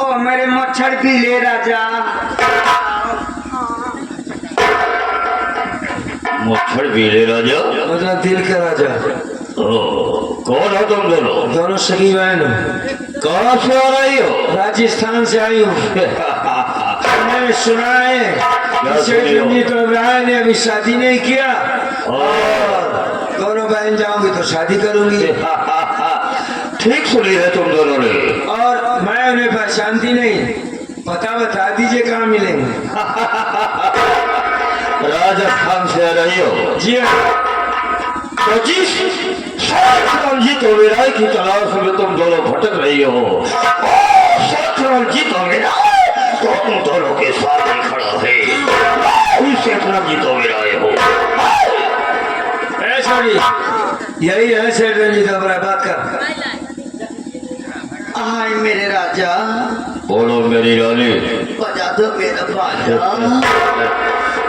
ओ मेरे मच्छर पीले राजा। मच्छर पीले राजा मतलब दिल का राजा। कौन हो तुम दोनों? दोनों सगी बहन। कहाँ से आ रही हो? राजस्थान से आई हूँ। मैंने सुना है सुनी तो इब्राहिम ने अभी शादी नहीं किया और दोनों बहन जाऊंगी तो शादी करूंगी। ठीक सुनी है तुम दोनों ने। और मैं उन्हें पहचानती नहीं, पता बता दीजिए कहाँ मिलेंगे। राजस्थान से आ रही हो? जी हाँ। तो जिस रंजीत ओबेरॉय की तलाश में तुम दोनों भटक रही हो, रंजीत ओबेरॉय तुम दोनों के साथ ही खड़ा है। रंजीत ओबेरॉय हो? यही है सेठ रंजीत ओबेरॉय, बात कर। आय मेरे राजा। बोलो मेरी रानी। बजा दो मेरा बाजा।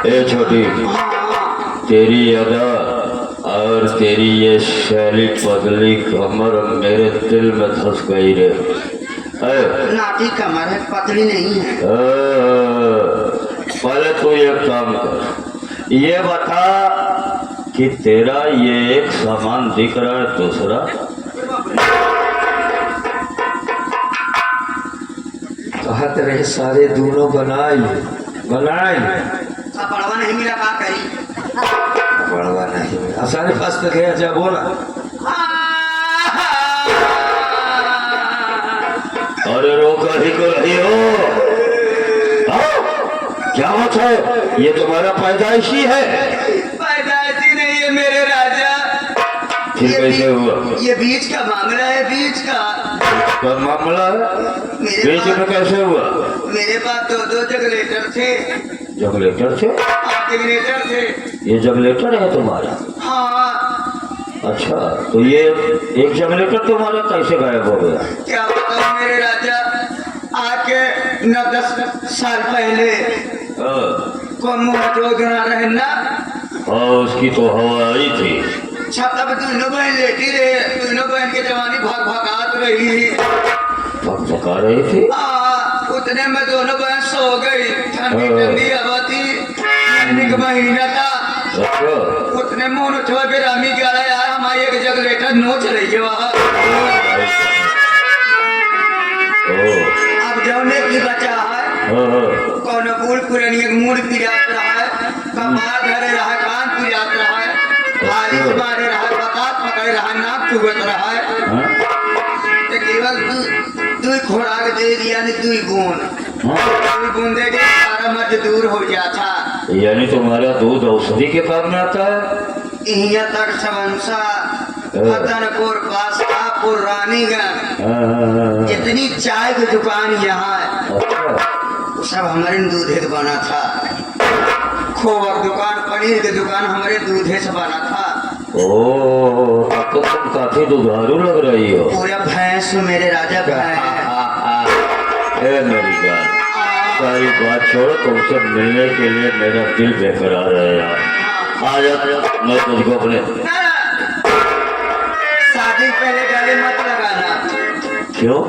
ए छोटी, तेरी अदा और तेरी ये शैली पतली कमर मेरे दिल में धस गई रे। नाटी कमर है, पतली नहीं है। पहले तू एक काम कर, ये बता कि तेरा ये एक सामान दिख रहा है, दूसरा कहत रहे सारे दोनों बनाई पड़वा नहीं मिला, का करी? पड़वा नहीं मिला, आसानी फंस तो गया। जा बोला। अरे रोका ही कर रही हो? क्या बात है? ये तुम्हारा पैदाइशी है? पैदाइशी नहीं है मेरे राजा। फिर कैसे हुआ? ये बीच का मामला है, बीच का मामला है। बीच में कैसे हुआ? मेरे पास दो जगलेटर थे। जगलेटर थे? जगलेटर थे। ये जगलेटर है तुम्हारा? हाँ। अच्छा, तो ये एक जगलेटर तुम्हारा कैसे गायब हो गया? क्या बताऊं मेरे राजा, आके 9-10 साल पहले को मुँह जोड़ना रहे ना। हाँ, उसकी तो हवा आई थी। छाता पे दोनों बहन लेटी रहे, दोनों बहन की जवानी भाग रही। भगा रही थी? उतने में दोनों बहन सो गई। ठंडी हवा थी, ठंडी का महीना था। अच्छा। उतने मुँह उठवा के रामी गया यार, हमारी एक जगलेटर नोच रही है वहाँ। अब जौने की बचा है कौन फूल पुरानी मूड पिरात रहा है, कपार धरे रहा, कान पिरात रहा है, बारिश मारे रहा, बतात पकड़ रहा, नाक चुगत रहा है। केवल दू खुराक दे दिया, दुई बूंद दे दी, सारा मर्ज दूर हो गया था। यानी तुम्हारा दूध औषधि के काम में आता है? यहाँ तक समंसा, फतनपुर, बादशाहपुर, रानीगंज, जितनी चाय की दुकान यहाँ है सब हमारे दूधे से बना था। खोआ की दुकान, पनीर की दुकान हमारे दूधे से बना था। ओह, तब तो तुम काफी दुधारू लग रही हो। पूरा भैंस मेरे राजा भैंस। मेरी जान, सारी बात छोड़ो, तुमसे मिलने के लिए मेरा दिल बेकरार है यार। आज मैं तुझको अपने शादी पहले गले मत लगाना। क्यों?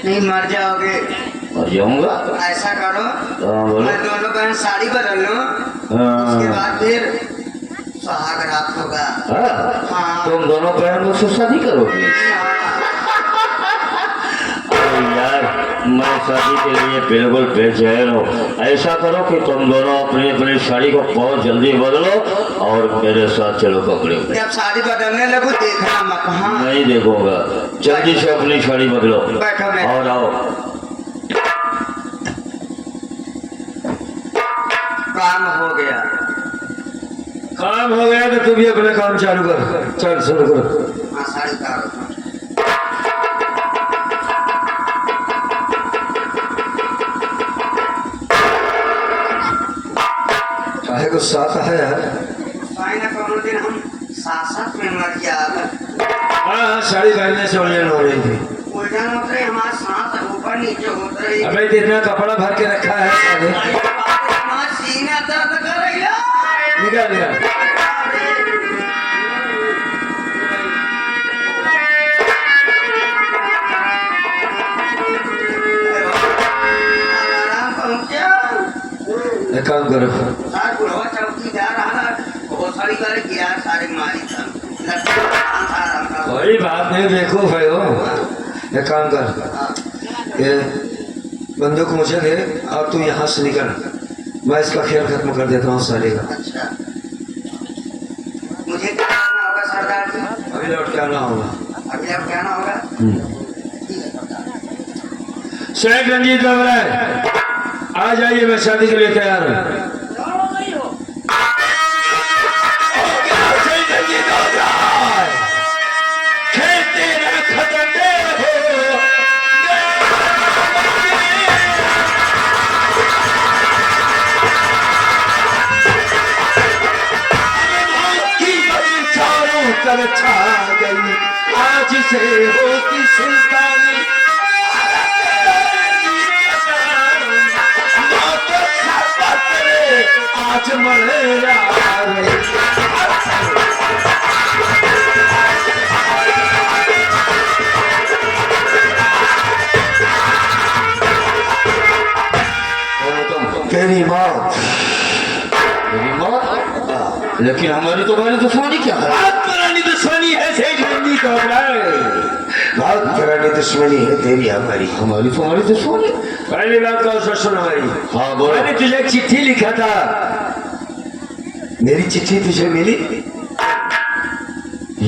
नहीं मर जाओगे। मर जाऊंगा? ऐसा करो, बोलो। मैं दोनों बहन साड़ी बदल लूं, उसके बाद फिर सुहाग रात होगा। हाँ। तुम दोनों बहन मुझसे शादी करोगी? यार, मैं शादी के लिए बिल्कुल बेचैन हूँ। ऐसा करो कि तुम दोनों अपनी अपनी साड़ी को बहुत जल्दी बदलो और मेरे साथ चलो कपड़े में। जब साड़ी बदलने लगो देखना मत। हाँ, नहीं देखूंगा। जल्दी से अपनी साड़ी बदलो। बैठो मैं। और आओ। काम हो गया। काम हो गया तो तू भी अपना काम चालू कर। चल शुरू करो। हाँ, साड़ी उतारो। काहे को साथ है यार? दिन हम साथ में मर गया। हाँ, साड़ी पहनने से उलझन हो रही थी। उलझन होते रही, हमारा सांस ऊपर नीचे होता रही। अबे इतना कपड़ा भर के रखा है साले। सीना दर्द कर रही है। निकाल। एक काम करो, सारे बुढ़वा चौकीदार रहा बहुत सारी बार किया सारे मारी था लगता कोई बात नहीं, देखो भाई हो। एक काम कर, ये बंदूक मुझे दे, अब तू यहाँ से निकल, मैं इसका खेल खत्म कर देता हूँ साले का। अच्छा मुझे क्या करना होगा सरदार जी? अभी लौट के आना होगा। अभी अब क्या ना होगा? ठीक है सरदार। शेख रंजीत घबराए, आ जाइए, मैं शादी के लिए तैयार हूँ। छा गई आज से होती सुल्तानी, आज मरेगा तेरी मौत। मेरी मौत? लेकिन हमारी तुम्हारी दुश्मनी क्या है? बहुत पुरानी दुश्मनी है शेख रंजीत घबराए, बहुत पुरानी दुश्मनी है तेरी हमारी। हमारी तुम्हारी दुश्मनी? पहली बात का सुन हमारी। हाँ बोलो। मैंने तुझे एक चिट्ठी लिखा था, मेरी चिट्ठी तुझे मिली?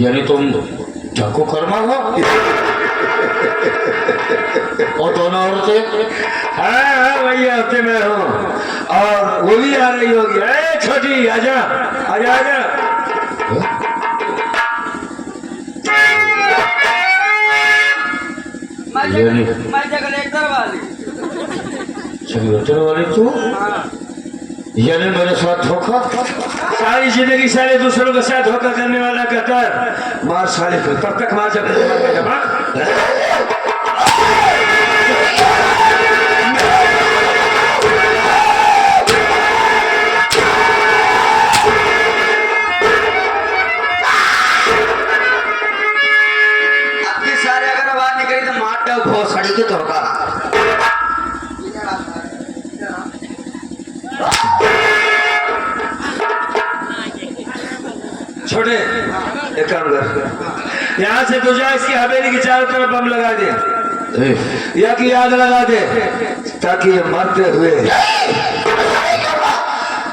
यानी तुम जाको कर्मा हो और दोनों औरतें? हाँ वही हफ्ते में हूँ, और वो भी आ रही होगी। ए छोटी आजा आजा आजा। यानी मैं जगलेटर वाली। संगठन वाले तू? यानी मेरे साथ धोखा? सारी जिंदगी सारे दूसरों के साथ धोखा करने वाला कहकर मार साले को, तब तक मार जब आपके सारे अगर आवाज निकली तो मार दो बहुत सड़ी के धोखा। छोटे एक काम कर, यहाँ से तो जा, इसकी हवेली की चारों तरफ बम लगा दे या कि याद लगा दे, ताकि ये मरते हुए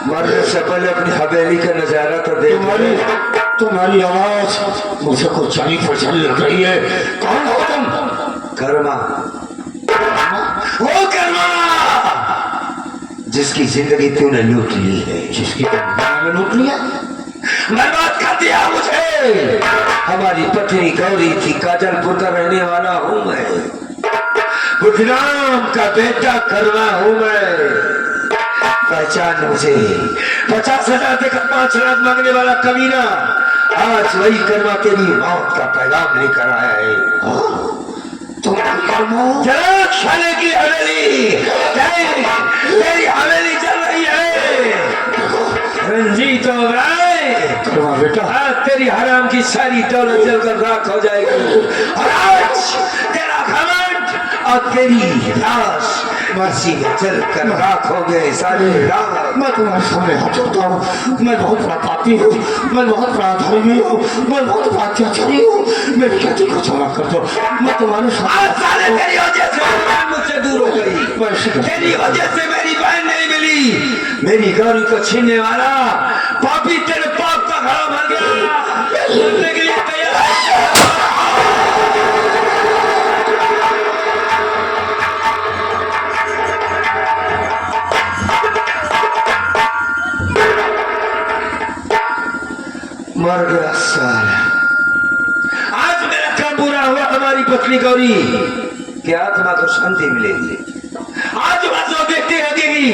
मरने से पहले अपनी हवेली का नजारा तो देख। तुम्हारी आवाज मुझे कुछ जानी पहचानी लग रही है। कौन हो तुम? कर्मा, वो कर्मा जिसकी जिंदगी तूने लूट ली है, जिसकी तुमने लूट लिया, बर्बाद कर दिया मुझे। हमारी पत्नी गौरी थी, काजलपुर का रहने वाला हूँ मैं, बुधराम का बेटा कर्मा हूँ मैं। पहचान मुझे, 50,000 देकर 5 लाख मांगने वाला कमीना आज वही कर्मा तेरी मौत का पैगाम लेकर आया है। तुम कर्मा? चलो साले की हवेली, तेरी हवेली चल रही है। रंजीत घबराए, कर्मा बेटा, आज तेरी हराम की सारी दौलत जलकर राख हो जाएगी, और आज तेरा घमंड और तेरी लाश मसी में जलकर राख हो गए सारे राख। मैं तुम्हारे सामने हाथ जोड़ता हूँ। मैं बहुत बड़ा पापी हूँ, मैं बहुत बड़ा धर्मी हूँ, मैं बहुत बड़ा अत्याचारी हूँ। मेरी गलती को क्षमा कर दो। मैं तुम्हारे आज साले तेरी वजह से बहन मुझसे दूर हो गई, तेरी वजह से मेरी बहन नहीं मिली, मेरी गौरी को छीनने वाला पापी तेरे पाप का घड़ा भर गया, मरने के लिए तैयार है। मर गया साला। आज मेरा काम पूरा हुआ, हमारी पत्नी गौरी की आत्मा को शांति मिलेगी। आज बात देखते लगेगी,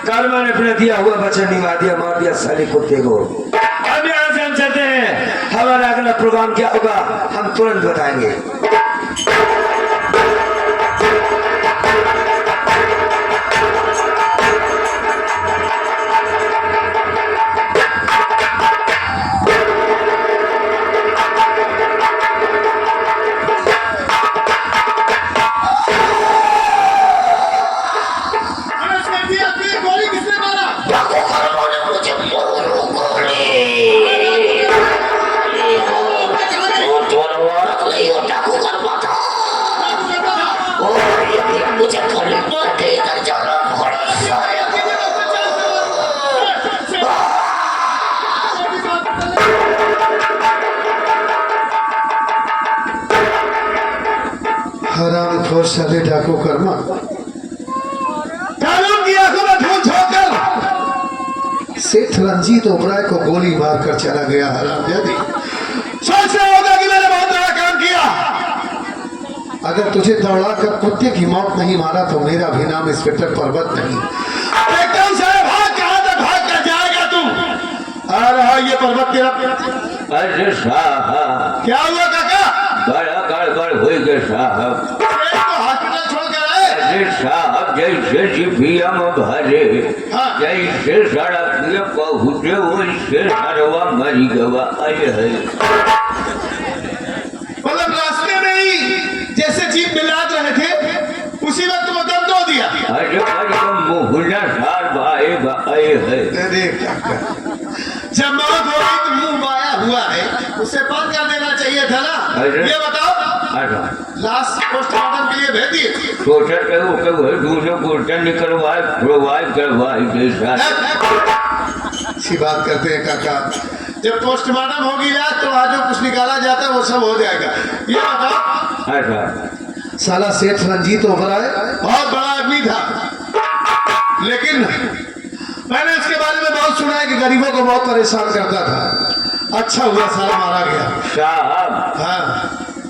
कर्मा ने अपना दिया हुआ वचन निभा दिया, मार दिया साले कुत्ते को। अब यहाँ से हम चलते हैं, हमारा अगला प्रोग्राम क्या होगा हम तुरंत बताएंगे। मुझे खलीफा के इधर जाना पड़ा सारे। हराम खोर साले डाकू कर्मा कानून की आंखों में धूल झोंककर सेठ रंजीत ओबराय को गोली मारकर चला गया। हरामजादी, सोच रहा होगा कि मैंने बहुत बड़ा काम किया। अगर तुझे दौड़ाकर कुत्ते की मौत नहीं मारा तो मेरा भी नाम इंस्पेक्टर पर्वत नहीं। एकदम से भाग, कहां तक भाग कर जाएगा तू? आ रहा ये पर्वत तेरा? अरे साहब, क्या हुआ काका? बड़ा गड़बड़ हुई गए साहब। हॉस्पिटल छोड़कर आए? अरे साहब, जैसे जीपीएम भरे, हाँ। जैसे सड़क पे पहुंचे वैसे हरवा मरी गवा। अरे है मतलब रास्ते में ही जैसे जीप मिलाद रहे थे उसी वक्त वो दम दो दिया। अरे भाई मुहला सार भाई भाई है। अरे काका, जब मौत हो गई तो मुंह माया हुआ है, उसे बंद कर देना चाहिए था ना। अरे। ये बताओ, अच्छा, लाश पोस्टमार्टम के लिए भेज दिए? सोचा के वो दूसरे पोस्टर निकलवाए प्रोवाइड करवाई जैसा। अच्छी बात करते हैं काका, जब पोस्टमार्टम होगी लाश तो आज जो कुछ निकाला जाता है वो सब हो जाएगा। ये बताओ, अच्छा, साला सेठ रंजीत ओबराय बहुत बड़ा आदमी था, लेकिन मैंने इसके बारे में बहुत सुना है कि गरीबों को बहुत परेशान करता था। अच्छा हुआ साला मारा गया। साहब हाँ,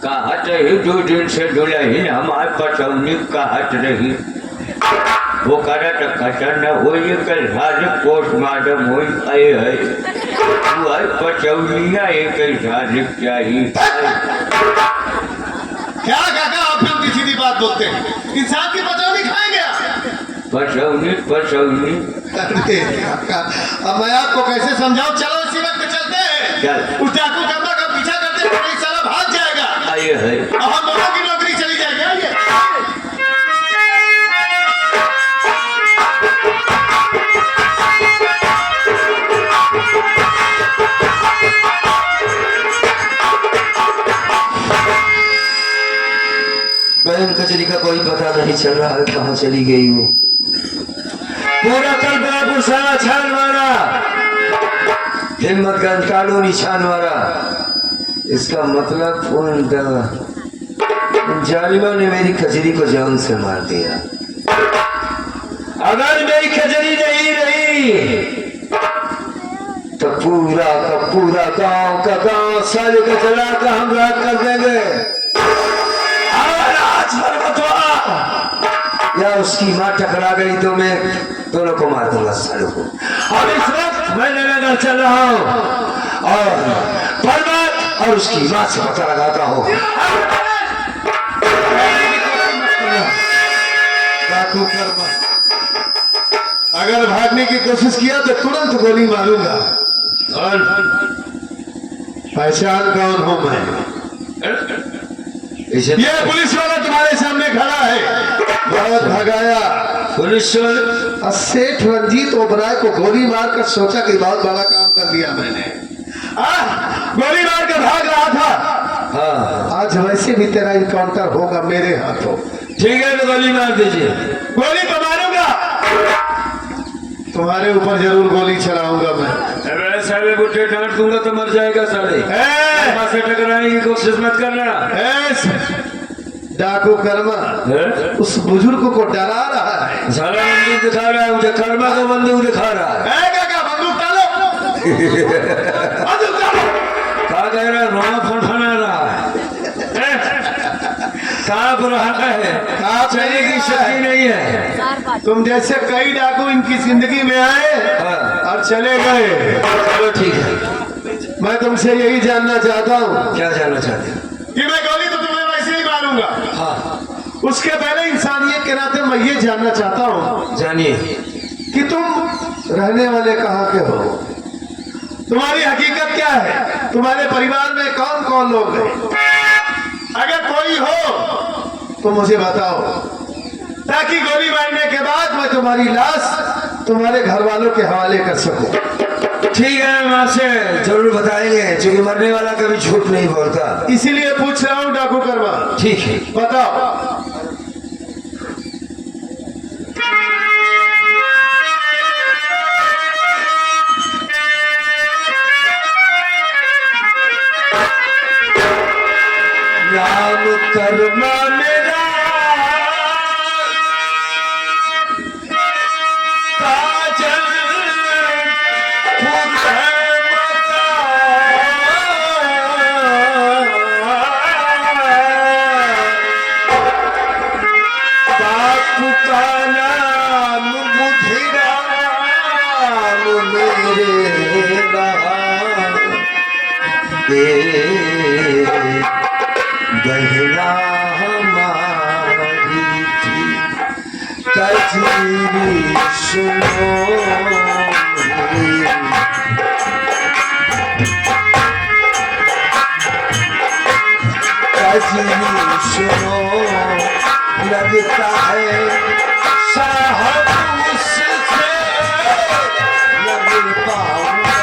कहत रही 2 दिन से दुल्हन हमारे पसौनी कहत रही वो करत कटन हो कल साज पोस्टमार्टम हो है वो पसौनिया एक साज चाहिए। क्या काका आप लोग की सीधी बात बोलते हैं? इंसान की पचौनी खाएंगे आप? पसौनी पसौनी अरे काका, अब मैं आपको कैसे समझाऊं? चलो इसी वक्त चलते हैं। चल। उस डाकू कर्मा का पीछा करते हैं, नहीं साला भाग जाएगा। आए है अब हम दोनों की नौकरी चली जाएगी। आइए। बहन कचरी का कोई पता नहीं चल रहा है, कहाँ चली गई वो। पूरा कल बराबर सारा छान मारा, हिम्मतगंज कानूनी छान मारा। इसका मतलब उन जालिमा ने मेरी खजरी को जान से मार दिया। अगर मेरी खजरी नहीं रही तो पूरा का पूरा गांव का गांव साले का जला का हम रात कर देंगे। या उसकी माँ टकरा गई तो मैं दोनों को मार दूंगा सालों को। अब इस वक्त मैं लगातार चल रहा हूँ और पर्वत और उसकी माँ से पता लगाता हूँ। डाकू कर्मा, अगर भागने की कोशिश किया तो तुरंत गोली मारूंगा। और पहचान कौन हूं मैं? ये पुलिस वाला तुम्हारे सामने खड़ा है, बहुत भगाया। पुलिस वाले सेठ रंजीत ओबराय को गोली मारकर सोचा कि बहुत बड़ा काम कर दिया मैंने। गोली मार कर भाग रहा था। हाँ, आज वैसे भी तेरा इनकाउंटर होगा मेरे हाथों। ठीक है तो गोली मार दीजिए। गोली तो मारूंगा, तुम्हारे ऊपर जरूर गोली चलाऊंगा मैं। अरे साले बुट्टे डांट दूंगा तो मर जाएगा साले। माँ से टकराने की कोशिश मत करना। डाकू कर्मा उस बुजुर्ग को डरा रहा है। साला बंदूक दिखा रहा है मुझे, कर्मा को बंदूक दिखा रहा है। काका बंदूक डालो, बंदूक डालो। क्या कह रहा है? रोना फनफना रहा है, कांप रहा है, चलने की शक्ति नहीं है। तुम जैसे कई डाकू इनकी जिंदगी में आए और चले गए। चलो ठीक है, मैं तुमसे यही जानना चाहता हूँ क्या जानना चाहते हैं? कि मैं गोली तो तुम्हें वैसे ही मारूंगा। हाँ, उसके पहले इंसानियत के नाते मैं ये जानना चाहता हूँ जानिए। कि तुम रहने वाले कहाँ के हो, तुम्हारी हकीकत क्या है, तुम्हारे परिवार में कौन कौन लोग हैं? अगर कोई हो तो मुझे बताओ, ताकि गोली मारने के बाद मैं तुम्हारी लाश तुम्हारे घर वालों के हवाले कर सकूं। ठीक है, माँ से जरूर बताएंगे, क्योंकि मरने वाला कभी झूठ नहीं बोलता। इसीलिए पूछ रहा हूँ डाकू कर्मा। ठीक है, बताओ आपका नाम मुझे राम मेरे नाम दे गहना हमारी थी कजरी सुनो कजरी सुनो लगता है साहब उससे लग पाऊंगा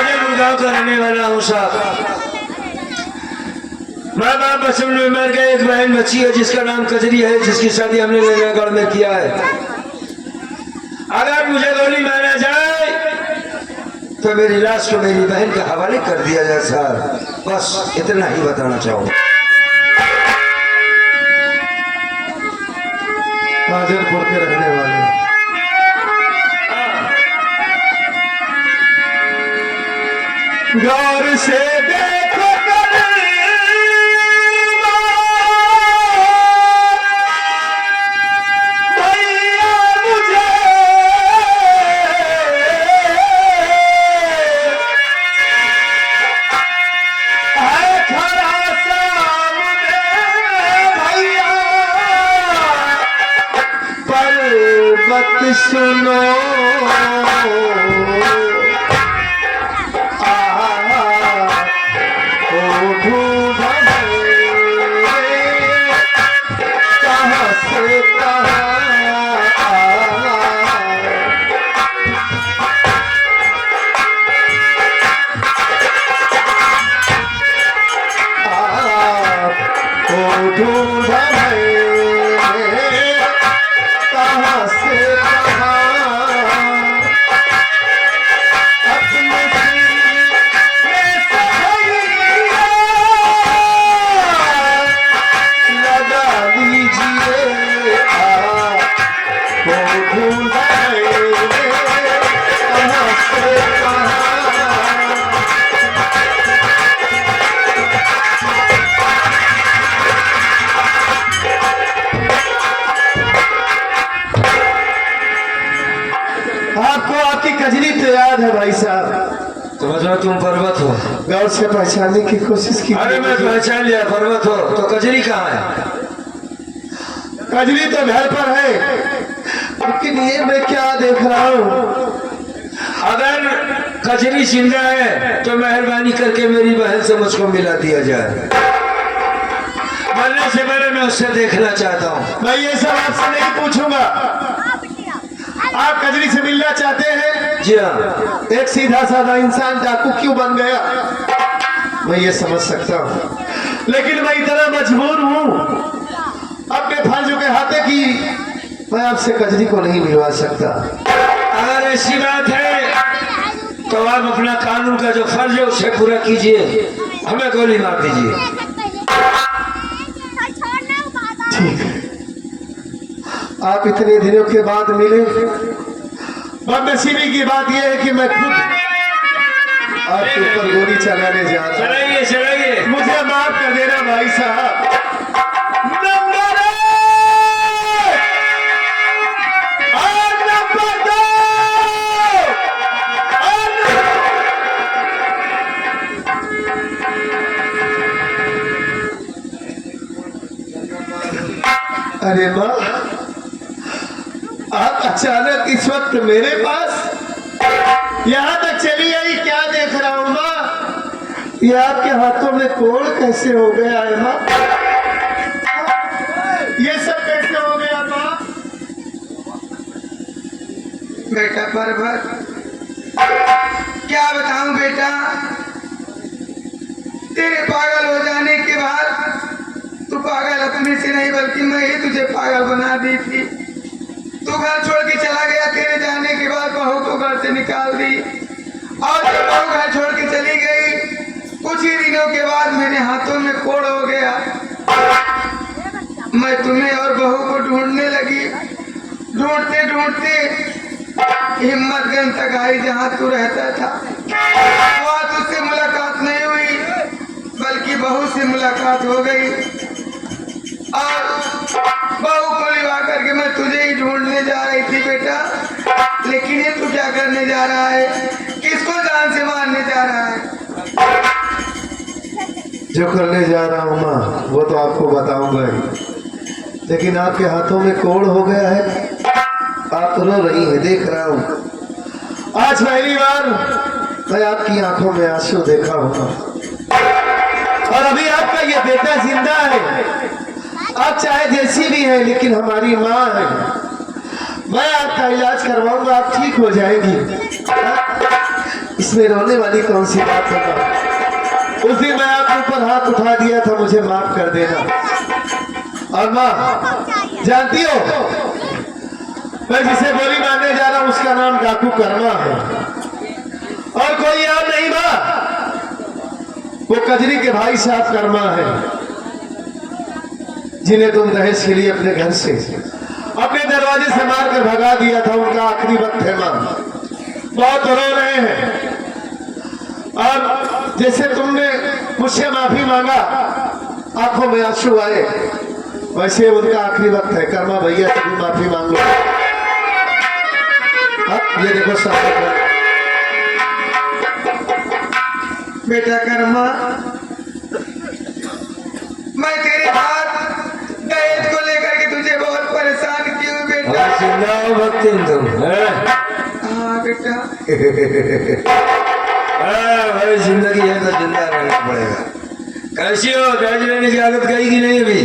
यही करने वाला हूँ साहब। माँ बाप बचपन में मर गए, एक बहन बची है जिसका नाम कजरी है, जिसकी शादी हमने नैनागढ़ में किया है। अगर मुझे गोली मारा जाए तो मेरी लाश को मेरी बहन के हवाले कर दिया जाए साहब। बस इतना ही बताना चाहूँगा। काजलपुर के रहने वाले गौर से देखो भैया मुझे है खड़ा सामने भैया पर्वत सुनो आपको आपकी कजरी तो याद है भाई साहब। तो मतलब तुम पर्वत हो? गौर से पहचानने की कोशिश की। अरे मैं पहचान लिया पर्वत हो, तो कजरी कहाँ है? कजरी तो घर पर है, लेकिन ये मैं क्या देख रहा हूँ। अगर कजरी जिंदा है तो मेहरबानी करके मेरी बहन से मुझको मिला दिया जाए। मरने से पहले मैं उससे देखना चाहता हूँ। मैं ये सब आपसे नहीं पूछूंगा। आप कजरी से मिलना चाहते हैं? जी हाँ। एक सीधा साधा इंसान डाकू क्यों बन गया, मैं ये समझ सकता हूँ, लेकिन मैं इतना मजबूर हूँ अपने फर्जों के हाथे की मैं आपसे कजरी को नहीं मिलवा सकता। अगर ऐसी बात है तो आप अपना कानून का जो फर्ज है उसे पूरा कीजिए, हमें गोली मार दीजिए। ठीक है, आप इतने दिनों के बाद मिले। बदनसीबी की बात यह है कि मैं खुद आपके ऊपर गोली चलाने जा रहा हूं। चलाइए चलाइए। मुझे माफ कर देना भाई साहब। नंबर और नंबर 2 अरे माँ, आप अचानक इस वक्त मेरे पास यहाँ तक चली आई, क्या देख रहा हूँ माँ? ये आपके हाथों में कोड़ कैसे हो गया है माँ? ये सब कैसे हो गया माँ? बेटा पर्वत, क्या बताऊं बेटा, तेरे पागल हो जाने के बाद तू पागल अपने से नहीं बल्कि मैं ही तुझे पागल बना दी थी। तू घर छोड़ के चला गया, तेरे जाने के बाद बहू को घर से निकाल दी, और जब बहू घर छोड़ के चली गई कुछ ही दिनों के बाद मेरे हाथों में कोड़ हो गया। मैं तुम्हें और बहू को ढूंढने लगी। ढूंढते ढूंढते हिम्मतगंज तक आई जहाँ तू रहता था। वहाँ तुझसे मुलाकात नहीं हुई, बल्कि बहू से मुलाकात हो गई। और बहू को लिवा करके मैं तुझे ही ढूंढने जा रही थी बेटा। लेकिन ये तू क्या करने जा रहा है? किसको जान से मारने जा रहा है? जो करने जा रहा हूँ माँ वो तो आपको बताऊंगा ही, लेकिन आपके हाथों में कोड़ हो गया है। आप रो रही है, देख रहा हूँ। आज पहली बार मैं आपकी आंखों में आंसू देखा हूँ और अभी आपका ये बेटा जिंदा है। आप चाहे जैसी भी है लेकिन हमारी माँ है। मैं आपका इलाज करवाऊंगा, आप ठीक हो जाएगी। इसमें रोने वाली कौन सी बात है? उस दिन मैं आपके ऊपर हाथ उठा दिया था, मुझे माफ कर देना। और माँ जानती हो, मैं जिसे गोली मारने जा रहा हूँ उसका नाम डाकू कर्मा है और कोई और नहीं माँ, वो कजरी के भाई साहब कर्मा है, जिन्हें तुम दहेज के लिए अपने घर से अपने दरवाजे से मारकर भगा दिया था। उनका आखिरी वक्त है माँ। बहुत रो रहे हैं और जैसे तुमने मुझसे माफी मांगा, आंखों में आंसू आए, वैसे उनका आखिरी वक्त है। कर्मा भैया से भी माफी मांगो। अब ये देखो साहब, बेटा कर्मा, मैं तेरी बात दहेज को लेकर के तुझे बहुत परेशान की हूँ बेटा। चिल्लाओ भक्ति तुम हैं? हाँ बेटा। भाई जिंदगी है तो जिंदा रहना पड़ेगा। कैसी हो, दहेज लेने की आदत गई कि नहीं अभी?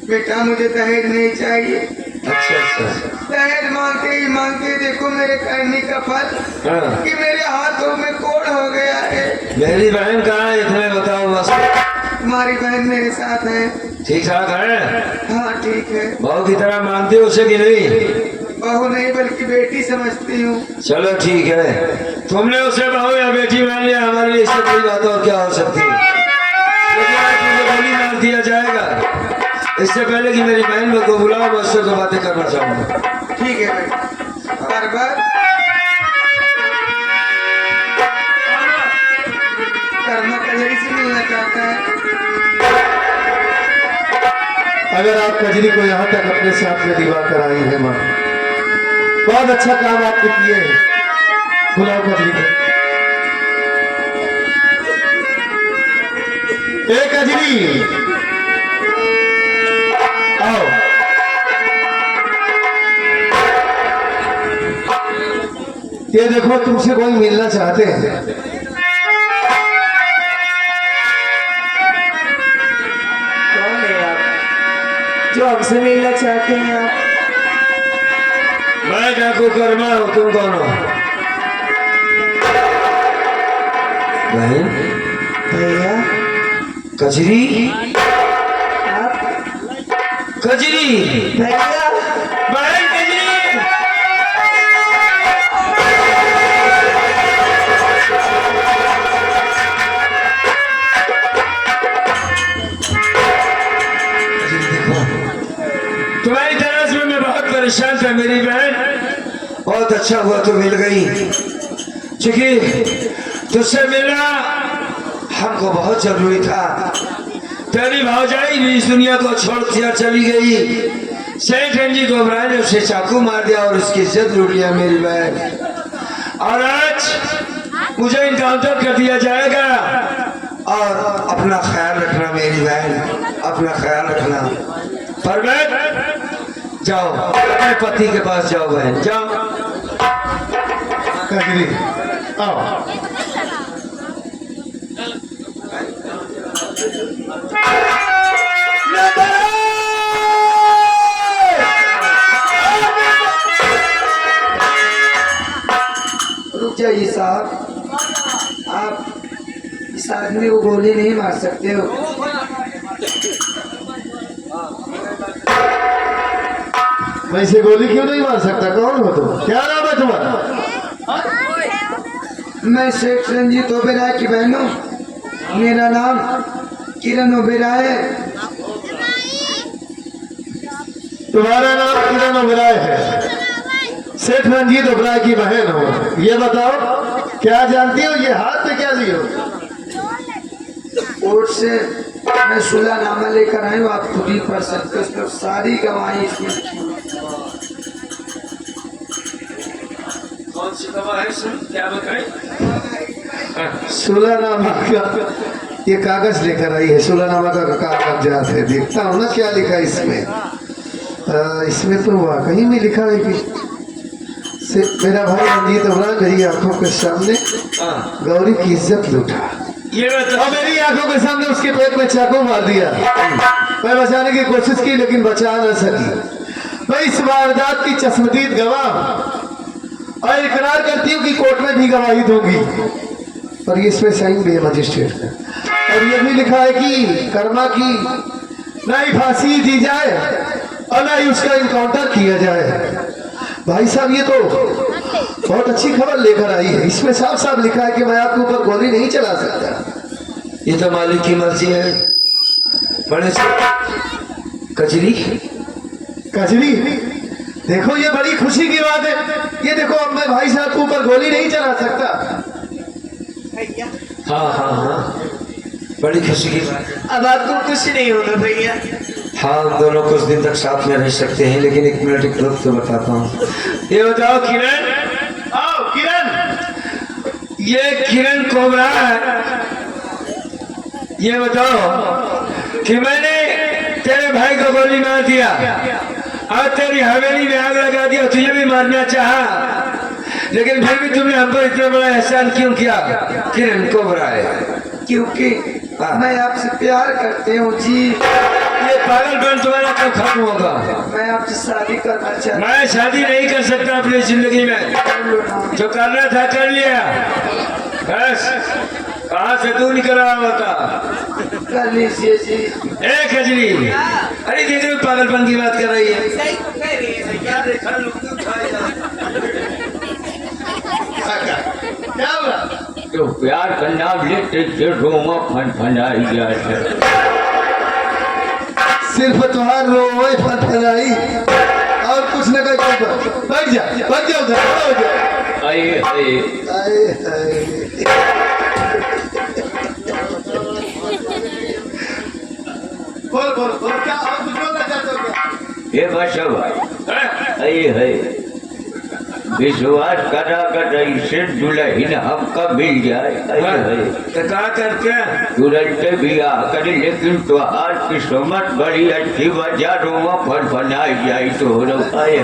बेटा मुझे दहेज नहीं चाहिए। अच्छा अच्छा। दहेज मांगते देखो मेरे करने का फल हाँ। कि मेरे हाथों में कोड़ हो गया है। मेरी बहन कहाँ है, इतने बताओ बस। तुम्हारी बहन मेरे साथ है। ठीक ठाक है? हाँ ठीक है। बहू की तरह मानती हो उसे कि नहीं? बहू नहीं बल्कि बेटी समझती हूँ। चलो ठीक है, तुमने उसे बहू या बेटी मान लिया, हमारे लिए इससे बड़ी बात और क्या हो सकती है। लेकिन आज मुझे गोली मार दिया जाएगा, इससे पहले कि मेरी बहन को बुलाओ, मैं उससे तो बातें करना चाहूंगा। ठीक है बेटा। बरबर कर्मा कजरी से मिलना चाहता है। अगर आप कजरी को यहाँ तक अपने साथ में दिवा कर आई है माँ, बहुत अच्छा काम आपने किए हैं। बुलाओ कजरी को। ए कजरी, आओ। ये देखो तुमसे कोई मिलना चाहते हैं। कौन है आप जो हमसे मिलना चाहते हैं? आप? मैं डाकू कर्मा हूँ, तुम कौन हो? बहन भैया कजरी, आप? कजरी भैया बहन कजरी। तुम्हारी तरह से मैं बहुत परेशान था मेरी बहन। बहुत अच्छा हुआ तो मिल गई, क्योंकि तुझसे मिलना हमको बहुत जरूरी था। तेरी भौजाई भी इस दुनिया को छोड़ दिया चली गई। सेठ रंजी गोबरा ने उसे चाकू मार दिया और उसकी इज्जत लूट लिया मेरी बहन। और आज मुझे इनकाउंटर कर दिया जाएगा। और अपना ख्याल रखना मेरी बहन, अपना ख्याल रखना। परवेज जाओ, अपने पति के पास जाओ बहन, जाओ। कजरी आओ। रुक जाइए साहब, आप इस आदमी को गोली नहीं मार सकते हो। मैं इसे गोली क्यों नहीं मार सकता? कौन हो तुम? क्या नाम है तुम्हारा? मैं सेठ रंजीत ओबेरॉय की बहन हूँ। मेरा नाम किरण ओबेराय। तुम्हारा नाम किरण ओबेराय है, सेठ रंजीत ओबेराय की बहन हो। ये बताओ क्या जानती हो, ये हाथ में क्या लियो? कोर्ट से मैं सुलहनामा लेकर आई हूँ, आप खुद ही पढ़ सकते हो, उसमें सारी गवाही इसमें लिखी हुई है। कौन सी गवाह है सर, क्या बताएं? सुलहनामा का ये कागज लेकर आई है, सुलहनामा का कागजात है। देखता हूँ ना क्या लिखा है इसमें। इसमें तो वाकई में लिखा है कि मेरा भाई रंजीत ओबेराय मेरी आंखों के सामने गौरी की इज्जत लूटा, ये और मेरी आंखों के सामने उसके पेट में चाकू मार दिया। मैं बचाने की कोशिश की लेकिन बचा न सकी। मैं इस वारदात की चश्मदीद गवाह हूं और इकरार करती हूँ कि कोर्ट में भी गवाही दूंगी। और ये इसमें साइन भी है मजिस्ट्रेट का, और ये भी लिखा है कि कर्मा की न ही फांसी दी जाए और न ही उसका इनकाउंटर किया जाए। भाई साहब ये तो बहुत अच्छी खबर लेकर आई है। इसमें साफ साफ लिखा है कि मैं आपके ऊपर गोली नहीं चला सकता। ये तो मालिक की मर्जी है। बड़े से कचरी कचरी, देखो ये बड़ी खुशी की बात है। ये देखो अब मैं भाई साहब के ऊपर गोली नहीं चला सकता। हाँ हाँ हाँ, बड़ी खुशी की बात है। अब आपको कुछ नहीं होगा भैया। हाँ, हम दोनों कुछ दिन तक साथ में रह सकते हैं, लेकिन एक मिनट एक रुक तो बताता हूँ। ये बताओ किरण, आओ किरण, ये किरण कोबरा है। ये बताओ कि मैंने तेरे भाई को गोली मार दिया और तेरी हवेली में आग लगा दिया, तुझे भी मारना चाहा, लेकिन फिर भी तुमने हम पर इतना बड़ा एहसान क्यों किया? किरण कोबरा है क्योंकि मैं आपसे प्यार करते हूँ जी। ये पागलपन तुम्हारा कब खत्म होगा? मैं आपसे शादी करना चाहता मैं शादी नहीं कर सकता अपनी जिंदगी में, हूँ। जो करना था कर लिया, बस। कहाँ से तू निकल रहा होता? कर लीजिए जी। ए कजरी, अरे देख रहे हो पागलपन की बात कर रही है। सही तो कह रही है भैया। क्या हुआ? तो प्यार का नाम लेते थे रोमा फनफनाई जाए। सिर्फ तुम्हार रोए फटफटाई और कुछ न कर। बैठ जा उधर, खड़ा हो जा। आए आए आए हाय। बोल क्या और कुछ बोलना चाहते हो क्या? ये बसवा आए है विश्वास करा कर ऐसे दुल्हन हमका मिल जाए। आए है तो क्या करते हैं? तुरंत भी आकर, लेकिन तुहार किस्मत बड़ी अच्छी, वजह रोमा फनफनाई जाए तो आए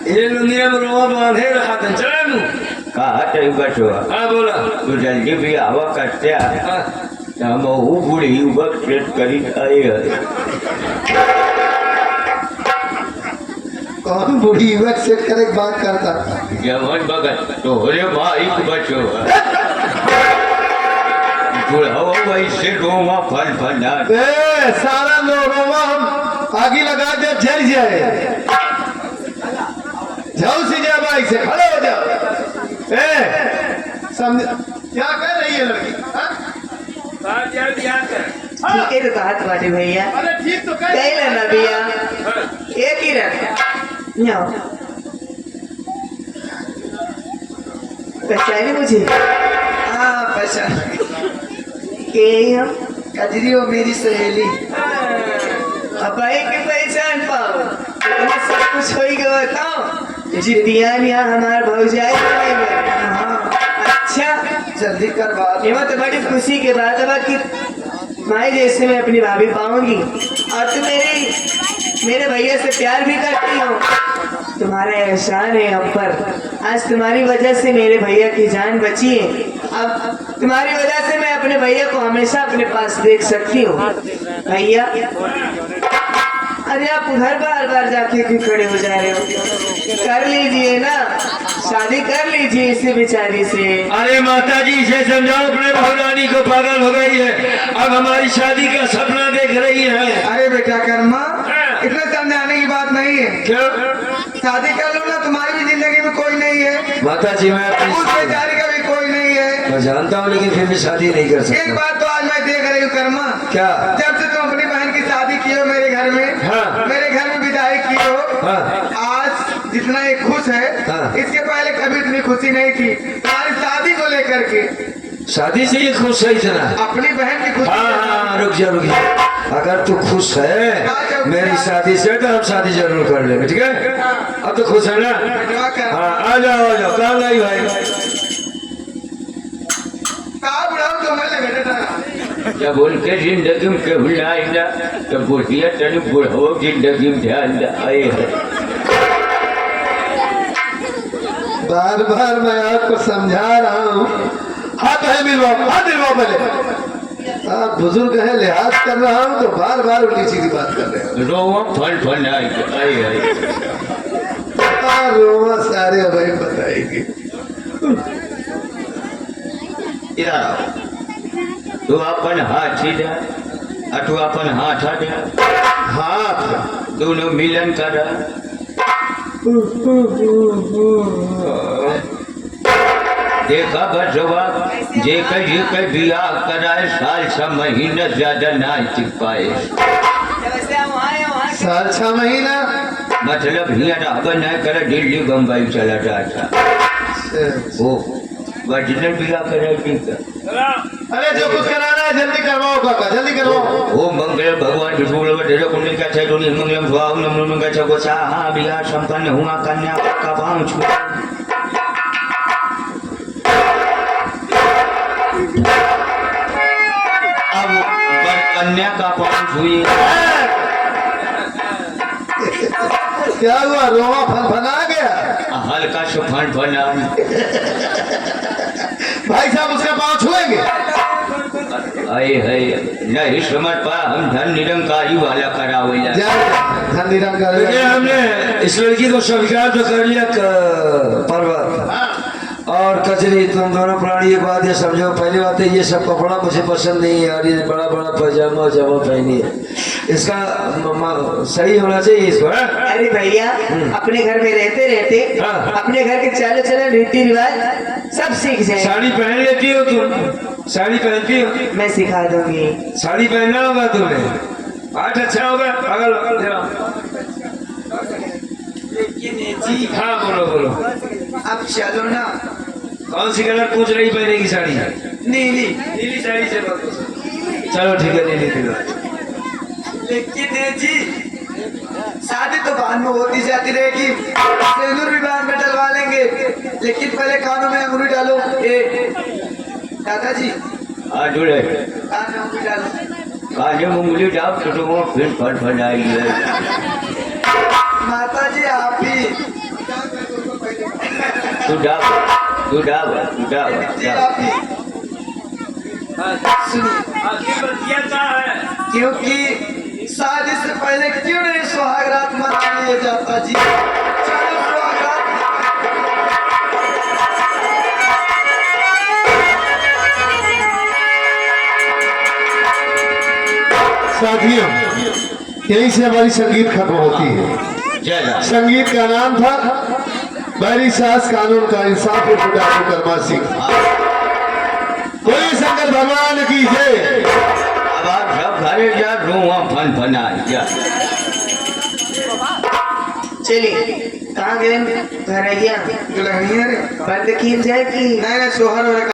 ये लुंगिया में रोमा बांधे रखा था, चला नू। कहा थे बसवा हाँ बोला। तू जल्दी भी आवा करते हाँ, हम वो बूढ़ी वक्त सेट करी आए है। कौन बूढ़ी युवक सेट करे बात करता? जवन भगत तोहरे भाई को बचो बुढ़ाओ वैसे रोमा फनफना। सारा लोगों हम आगे लगा दे, जल जाए। जाओ सीधा बाइक से खड़े हो जाओ। समझ क्या कह रही है लड़की? हाँ? ठीक है तो कहा बाटे भैया। अरे ठीक तो कह कह लेना भैया। एक ही रख पहचाने मुझे? हाँ पहचान के हम कजरी हो, मेरी सहेली। अब भाई की पहचान पाओ, इतना सब कुछ हो ही गया। बताओ जितिया यहाँ हमारे भौजाई। हाँ अच्छा, जल्दी कर बात। ये तो बड़ी खुशी के बात है कि माई जैसे मैं अपनी भाभी पाऊंगी, और तुम मेरे भैया से प्यार भी करती हो। तुम्हारा एहसान है हम पर। आज तुम्हारी वजह से मेरे भैया की जान बची है। अब तुम्हारी वजह से मैं अपने भैया को हमेशा अपने पास देख सकती हूँ। भैया अरे आप उधर बार बार जाके क्यों खड़े हो जा रहे हो? कर लीजिए ना, शादी कर लीजिए इसी बेचारी से। अरे माता जी इसे समझाओ, अपने बहुरानी को पागल हो गई है, अब हमारी शादी का सपना देख रही है। अरे बेटा कर्मा, इतना समझाने की बात नहीं है। क्यों? शादी कर लो ना, तुम्हारी भी जिंदगी में कोई नहीं है, माता जी मैं उस बेचारी का भी कोई नहीं है। मैं जानता हूँ लेकिन फिर भी शादी नहीं कर एक सकता। बात तो आज मैं देख रही हूँ कर्मा, क्या? जब से तुम अपनी बहन की शादी की हो मेरे घर में, हाँ। मेरे घर में विदाई की हो, हाँ। आज जितना ये खुश है, हाँ। इसके पहले कभी इतनी खुशी नहीं थी। तुम्हारी शादी को लेकर के शादी से ही खुश है इतना? अपनी बहन की खुशी। हाँ हाँ, रुक जा रुक जा। अगर तू खुश है मेरी शादी से तो हम शादी जरूर कर लेंगे, ठीक है? अब तो खुश है ना? हाँ आ जाओ काम नहीं भाई। कहाँ बुढ़ाऊ तो मैं लगे जब उनके जिंदगी में केहू आएगा तो बुढ़िया तनी बुढ़ो जिंदगी में ध्यान आए है। बार बार मैं आपको समझा रहा हूँ, हाथ है मिलवाओ, हाथ मिलवाओ पहले। आप बुजुर्ग हैं, लिहाज कर रहा हूँ तो बार बार उल्टी सीधी बात कर रहे हो। रोवा फन आए है। हाँ, रोमा सारे भाई बताएगी। इधर आओ। तू अपन हाथ सीधा और तू अपन हाथ आधा, हाथ दोनों मिलन कर। देखा बचवा जे कहीं बियाह कराए साल 6 महीना ज्यादा ना टिक पाए। साल 6 महीना मतलब यहाँ रहबा नहीं करे, दिल्ली बम्बई चला जाता वो वजन बियाह करे ठीक है। अरे जो कुछ कराना है जल्दी करवाओ काका, जल्दी करवाओ। ओम मंगल भगवान विष्णु वडेर कुंडली का छे दोनी मंगलम स्वाहा नमो नमः का छे गोसा हाँ बियाह संपन्न हुआ कन्या का पांव छू। अब कन्या का पांव छुई। क्या हुआ, रोमा फनफना गया? हल्का से फन भाई साहब उसका पाँव छुएंगे? आए है नहीं समझ पा, हम धन निरंकारी वाला करावेला। धन निरंकार। देखिए हमने इस लड़की को स्वीकार तो कर लिया पर्वत और कचरी, तुम दोनों प्राणी। एक बात ये समझो, पहली बात है ये सब कपड़ा मुझे पसंद नहीं है और ये बड़ा बड़ा पजामा जमा पहनी है, इसका सही होना चाहिए इसको। अरे भैया अपने घर में रहते रहते हाँ। अपने घर के चाल चलन रीति रिवाज सब सीख जाए। साड़ी पहन लेती हो तुम? साड़ी पहनती हो? मैं सिखा दूंगी। साड़ी पहनना होगा तुम्हें, आज अच्छा होगा। अगर जी हाँ बोलो बोलो, अब चलो ना। कौन सी कलर पूछ रही पहनेगी साड़ी? नीली। नीली साड़ी से चलो ठीक है, नीली दिला। लेकिन जी शादी तो बाद में होती जाती रहेगी, सिंदूर भी बाद में डलवा लेंगे, लेकिन पहले कानों में अंगूरी डालो। दादाजी हाँ जुड़े कान में अंगूरी डालो। काले में उंगली डाल तो वो फिर फन आएगी। माता जी आप ही तू डाब जी आप ही सुनिए, क्योंकि शादी से पहले क्यों नहीं सुहाग रात मना लिया जाता जी? चलो सुहाग रात। साथियों, यहीं से हमारी संगीत खत्म होती है। जय संगीत का नाम था बैरी सास कानून का इंसाफ डाकू कर्मा सिंह। बोलिए शंकर भगवान की जय। अब आप सब घरे जा, रोआ फन जा। चलिए कहाँ गए? घर आ गया दुल्हनिया रे बंद की जाए कि नहीं सोहर